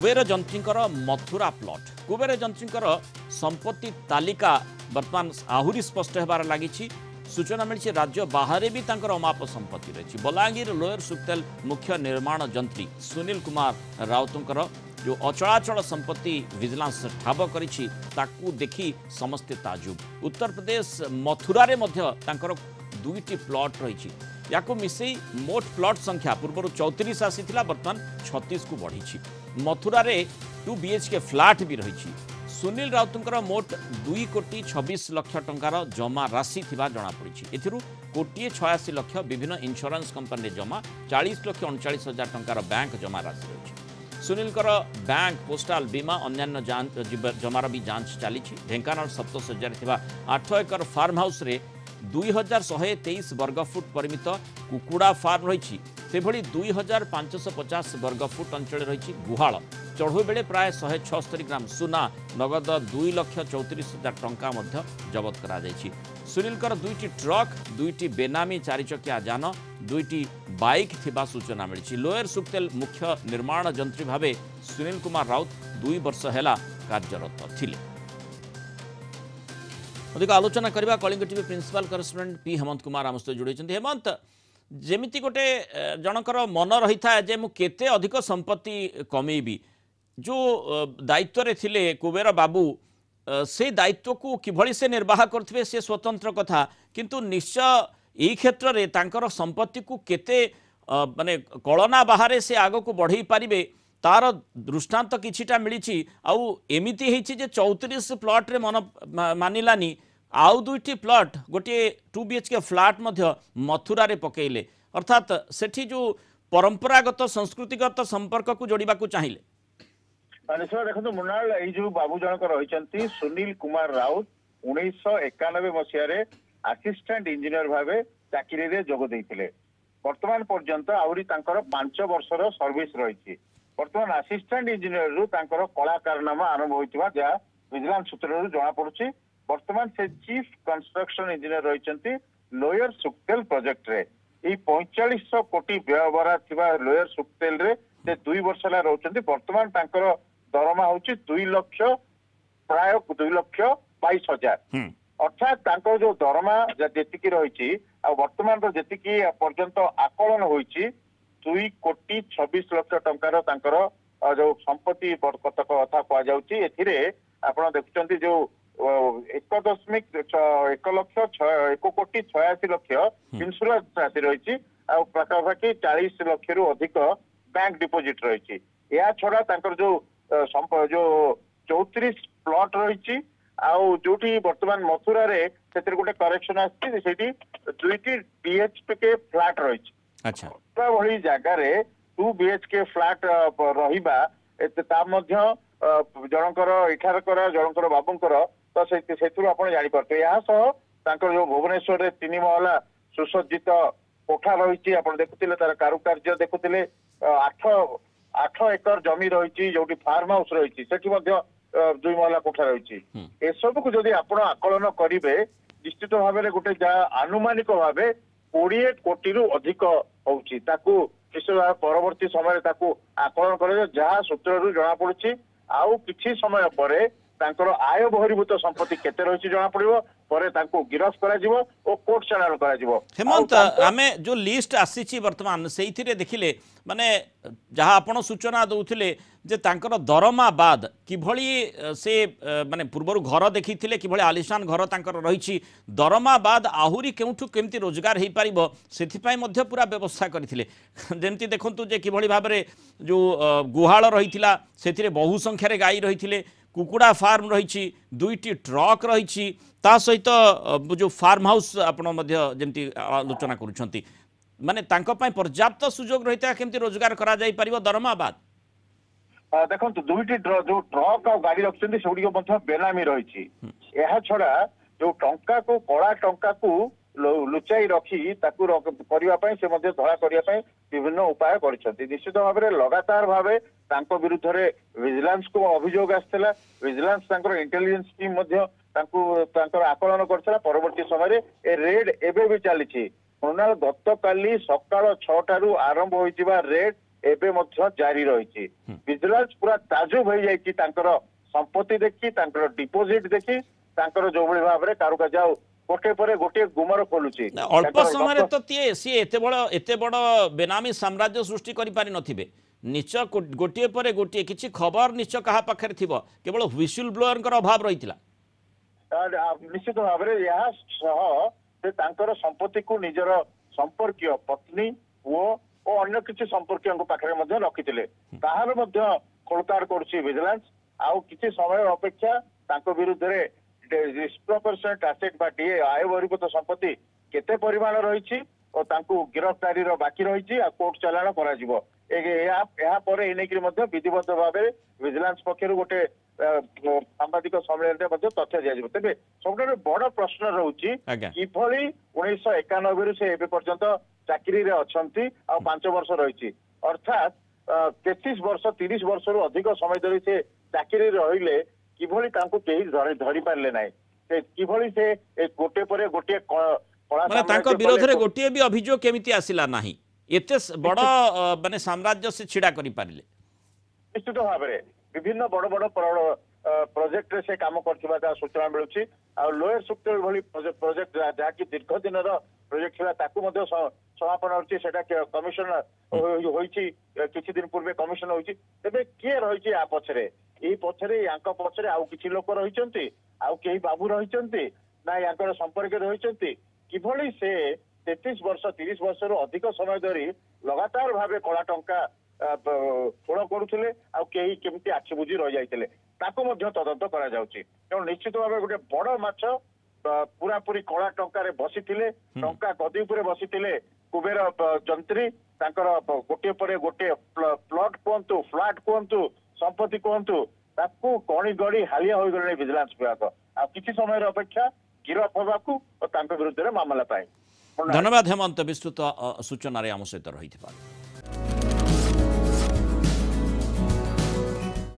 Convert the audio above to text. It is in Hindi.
कुबेर जंत्रींकर मथुरा प्लॉट कुबेर जंत्रींकर संपत्ति तालिका वर्तमान आहुरी स्पष्ट होबार लगी। सूचना मिली राज्य बाहर भी तांकर अमाप संपत्ति रही। बलांगीर लोयर सुक्तेल मुख्य निर्माण जंत्री सुनील कुमार राउतंकर जो अचलाचल संपत्ति विजिलेंस ठाब करिछि ताकू देखि समस्ते ताजुब। उत्तर प्रदेश मथुरा रे मध्य तांकर दुईटी प्लॉट रही। याको मिसई मोट प्लॉट संख्या पूर्व 34 आसीथिला वर्तमान 36 को बढ़ी। मथुरा रे 2 BHK फ्लैट भी रही। सुनील राउतंकर मोट 2 कोटी 26 लाख टंकार जमा राशि थिबा जणा पड़िछि। एथिरु कोटी 86 लाख विभिन्न इंश्योरेंस कंपनी जमा 40 लाख 39 हजार टंकार बैंक जमा राशि रही। सुनीलकर बैंक पोस्टाल बीमा अन्य जमार भी जांच चली। ढेंकानाल सप्तशଯ୍ୟାରେ थिबा 8 एकर फार्म हाउस रे 2123 वर्गफुट परिमित कुकुड़ा फार्म रही। से भली 2550 वर्गफुट अंचल रही गुहाल। चढ़ऊ बेले प्राय 176 ग्राम सुना नगद 2,34,000 टंका मध्य जबत करा जायछि। सुनीलकर 2टी ट्रक 2टी बेनामी 4 चकिया जान 2टी बाइक थिबा सूचना मिली। लोयर सुक्तेल मुख्य निर्माण जंत्री भावे सुनील कुमार राउत 2 वर्ष हेला कार्यरत थिले। अधिक आलोचना करबा Kalinga TV principal correspondent P Hemant Kumar आम सहित जोड़ी। हेमंत, जेमिति गोटे जनकर मन रही था जे मु केते अधिक संपत्ति कमेबी, जो दायित्व रे थिले कुबेर बाबू से दायित्व को किभली से निर्वाह करथिबे से स्वतंत्र कथा, किंतु निश्चय एई क्षेत्र रे तांकर संपत्ति को केते माने कलना बाहर से आगो को बढ़ई पारिबे तार दृष्टांत किछिटा मिली। आउ एमिति हेछि जे 34 प्लॉट रे मन मानिलानी आउ 2टी प्लॉट गोटे 2 BHK फ्लैट मध्य मथुरा रे पकेइले, अर्थात सेठी जो परंपरागत संस्कृतिगत संपर्क को जोड़िबा को चाहिए। निश्चय देखो मुनाल ये जो बाबू जनक रही सुनील कुमार राउत 1991 मसीह असिस्टेंट इंजीनियर भावे चाकरी रे जोग देइथिले। वर्तमान पर्यंत आउरी तांकर 5 वर्षर सर्विस रही। वर्तमान असिस्टेंट इंजीनियर रु तांकर कला कारनामा आरंभ होइतिबा जा विजिलेंस सूत्र जना पड़ुछि। वर्तमान से चीफ कंस्ट्रक्शन इंजीनियर रही लोयर सुक्तेल प्रोजेक्ट रे। 4500 कोटी व्ययबरा थिबा लोयर सुक्तेल रे से 2 वर्ष ला रहउछन्ती। वर्तमान तांकर दरमा होछि 2 लाख प्राय 2,22,000। अर्थात तांकर जो दरमा जेतिकी रही आ वर्तमान रो जेतिकी पर्यंत आकलन होइछि 2 कोटी 26 लाख टंकार तांकर जो संपत्ति कतक कथा कह जाउछि। एथिरे आपण देखुचंती जो 1 कोटी 86 लाख इंश्योरेंस राशि रही। पाखापाखि 40 लाख रु अधिक बैंक डिपोजिट रही। या छड़ा तांकर जो 34 प्लॉट रही जोटी वर्तमान मथुरा रे सेतिर गोटे करेक्शन आछि सेठी 2टी BHK फ्लैट रही। अच्छा, भली जगह रे 2 BHK फ्लैट रहिबा ता मध्य जनकर इठार करा जनकर बाबूंकर तो सेथुरु आपण जानि परते। या सह तांकर जो भुवनेश्वर रे 3 महला सुसज्जित कोठा रही। आपण देखुतिले तार कारुकार्य देखुतिले 8 एकर जमी रही जोटी फार्म हाउस रही सेठी मध्य 2 महला कोठा रही। ए सब को जदि आपण आकलन करिवे निश्चित भाव में गोटे जा आनुमानिक भाव 20 कोटी रु अधिक होउची। ताकू निश्चित परवर्ती समय ताकू आकलन करे जहाँ सूत्र रु जना पड़ुची। आउ किछि समय परे तांकर आय बहिर्भूत संपत्ति केते रही जना पड़िबो परे तांको गिरफ करा जिवो ओ कोर्ट चैनल करा जिवो। हेमंत, आमे जो लिस्ट आसीची वर्तमान सेइथिरे देखिले माने जहाँ आपण सूचना दउथिले जे तांकर दरमा बाद किभली से माने पूर्वरु घर देखिथिले किभली आलिशान घर तांकर रहिछि, दरमा बाद आहुरी केउठु केमती रोजगार हेइ पारिबो सेथिपाई मध्य पूरा व्यवस्था करथिले। जेमती देखंतु जे किभली भाबरे जो गुहाल रहिथिला सेथिरे बहु संख्या रे गाई रहिथिले, कुकुड़ा फार्म रही, 2टी ट्रक रही, ता सहित जो फार्म हाउस आपण मध्य जेमती आलोचना करूछंती माने तांको पय पर्याप्त सुजोग रहिता केमती रोजगार करा जाई परिबो दरमा बाद। देखंतु 2टी जो ट्रक और गाड़ी रखछन्ती सेउडी मध्य बेनामी रही। एहा छडा जो टंका को कड़ा टंका को लुचाई रखी ताकू करिवा पय से मध्य धरा करिवा पय विभिन्न उपाय करछन्ती। निश्चित भाव में लगातार भावे तांको विरुद्ध रे विजिलेंस को अभियोग आस्थिला। विजिलेंस तांकर इंटेलिजेंस टीम मध्य तांको तांकर आकलन करछला। परवर्ती समय रे ए रेड एबे भी चलीछि। गत काली सकाळ 6 टारू आरंभ होइतिबा रेड ଏବେ ମଧ୍ୟ ଜାରି ରହିଛି। ଭିଜିଲାନ୍ସ ପୁରା ତାଜୁବ ହେଇଯାଇଛି ତାଙ୍କର ସମ୍ପତ୍ତି ଦେଖି, ତାଙ୍କର ଡିପୋଜିଟ ଦେଖି, ତାଙ୍କର ଯୋଉଭଳି ଭାବରେ କାରୁକାର୍ଯ୍ୟ ଆଉ ଗୋଟିଏ ପରେ ଗୋଟିଏ ଗୁମର ଖୋଲୁଛି। ଅଳ୍ପ ସମୟରେ ତ ସିଏ ଏତେ ବଡ଼ ବେନାମୀ ସାମ୍ରାଜ୍ୟ ସୃଷ୍ଟି କରିପାରି ନଥିବେ। ନିଶ୍ଚୟ ଗୋଟିଏ ପରେ ଗୋଟିଏ କିଛି ଖବର ନିଶ୍ଚୟ କାହା ପାଖରେ ଥିବ, କେବଳ ହ୍ୱିସିଲ୍ ବ୍ଲୋଅରଙ୍କର ଅଭାବ ରହିଥିଲା। ନିଶ୍ଚିତ ଭାବରେ ଏହା ସହ ସେ ତାଙ୍କର ସମ୍ପତ୍ତିକୁ ନିଜର ସମ୍ପର୍କୀୟ ପତ୍ନୀ, ପୁଅ ଓ ଅନ୍ୟ କିଛି ସମ୍ପର୍କୀୟଙ୍କ ପାଖରେ ମଧ୍ୟ ରଖିଥିଲେ। ତାହାର ମଧ୍ୟ ଖୋଳତାଡ଼ କରୁଛି ଭିଜିଲାନ୍ସ। ଆଉ କିଛି ସମୟ ଅପେକ୍ଷା ତାଙ୍କ ବିରୁଦ୍ଧରେ ଡିସ୍ପ୍ରପୋର୍ସନେଟ୍ ଆସେଟ୍ ବା ଡିଏ ଆୟ ବହିର୍ଭୂତ ସମ୍ପତ୍ତି କେତେ ପରିମାଣ ରହିଛି ଓ ତାଙ୍କୁ ଗିରଫଦାରୀର ବାକି ରହିଛି ଆଉ କୋର୍ଟ ଚାଲାଣ କରାଯିବ। ଏହା ପରେ ଏ ନେଇକରି ମଧ୍ୟ ବିଧିବଦ୍ଧ ଭାବେ ଭିଜିଲାନ୍ସ ପକ୍ଷରୁ ଗୋଟେ ସାମ୍ବାଦିକ ସମ୍ମିଳନୀରେ ମଧ୍ୟ ତଥ୍ୟ ଦିଆଯିବ। ତେବେ ସବୁଠାରୁ ବଡ ପ୍ରଶ୍ନ ରହୁଛି କିଭଳି 1991ରୁ ସେ ଏବେ ପର୍ଯ୍ୟନ୍ତ ଚାକିରିରେ ଅଛନ୍ତି ଆଉ 5 ବର୍ଷ ରହିଛି, ଅର୍ଥାତ୍ 33 ବର୍ଷ 30 ବର୍ଷରୁ ଅଧିକ ସମୟ ଧରି ସେ ଚାକିରିରେ ରହିଲେ କିଭଳି ତାଙ୍କୁ କେହି ଧରି ପାରିଲେ ନାହିଁ। କିଭଳି ସେ ଗୋଟିଏ ପରେ ଗୋଟିଏ ମାନେ ତାଙ୍କ ବିରୋଧରେ ଗୋଟିଏ ବି ଅଭିଯୋଗ କେମିତି ଆସିଲା ନାହିଁ, ଏତେ ବଡ଼ ମାନେ ସାମ୍ରାଜ୍ୟ ସେ ଛିଡ଼ା କରିପାରିଲେ? ନିଶ୍ଚିତ ଭାବରେ ବିଭିନ୍ନ ବଡ ବଡ ପ୍ରୋଜେକ୍ଟରେ ସେ କାମ କରିଥିବା ଯାହା ସୂଚନା ମିଳୁଛି। ଆଉ ଲୋୟର ସୁକ୍ତେଲ ଭଳି ପ୍ରୋଜେକ୍ଟ ଯାହାକି ଦୀର୍ଘ ଦିନର ପ୍ରୋଜେକ୍ଟ ଥିଲା ତାକୁ ମଧ୍ୟ ସମାପନ ହେଉଛି। ସେଟା କମିଶନ ହୋଇଛି, କିଛି ଦିନ ପୂର୍ବେ କମିଶନ ହୋଇଛି। ତେବେ କିଏ ରହିଛି ୟା ପଛରେ? ଏଇ ପଛରେ ୟାଙ୍କ ପଛରେ ଆଉ କିଛି ଲୋକ ରହିଛନ୍ତି, ଆଉ କେହି ବାବୁ ରହିଛନ୍ତି ନା ୟାଙ୍କର ସମ୍ପର୍କରେ ରହିଛନ୍ତି? କିଭଳି ସେ 33 ବର୍ଷ 30 ବର୍ଷରୁ ଅଧିକ ସମୟ ଧରି ଲଗାତାର ଭାବେ କଳା ଟଙ୍କା ଠୁଳ କରୁଥିଲେ ଆଉ କେହି କେମିତି ଆଖି ବୁଝି ରହିଯାଇଥିଲେ ତାକୁ ମଧ୍ୟ ତଦନ୍ତ କରାଯାଉଛି। ତେଣୁ ନିଶ୍ଚିତ ଭାବେ ଗୋଟେ ବଡ ମାଛ ପୁରାପୁରି କଳା ଟଙ୍କାରେ ବସିଥିଲେ, ଟଙ୍କା ଗଦି ଉପରେ ବସିଥିଲେ କୁବେର ଯନ୍ତ୍ରୀ। ତାଙ୍କର ଗୋଟିଏ ପରେ ଗୋଟିଏ ପ୍ଲଟ କୁହନ୍ତୁ, ଫ୍ଲାଟ କୁହନ୍ତୁ, ସମ୍ପତ୍ତି କୁହନ୍ତୁ, ତାକୁ ଗଣି ଗଣି ହାଲିଆ ହୋଇଗଲେଣି ଭିଜିଲାନ୍ସ ବିଭାଗ। ଆଉ କିଛି ସମୟର ଅପେକ୍ଷା ଗିରଫ ହେବାକୁ ଓ ତାଙ୍କ ବିରୁଦ୍ଧରେ ମାମଲା ପାଇଁ। ଧନ୍ୟବାଦ ହେମନ୍ତ, ବିସ୍ତୃତ ସୂଚନାରେ ଆମ ସହିତ ରହିଥିବା।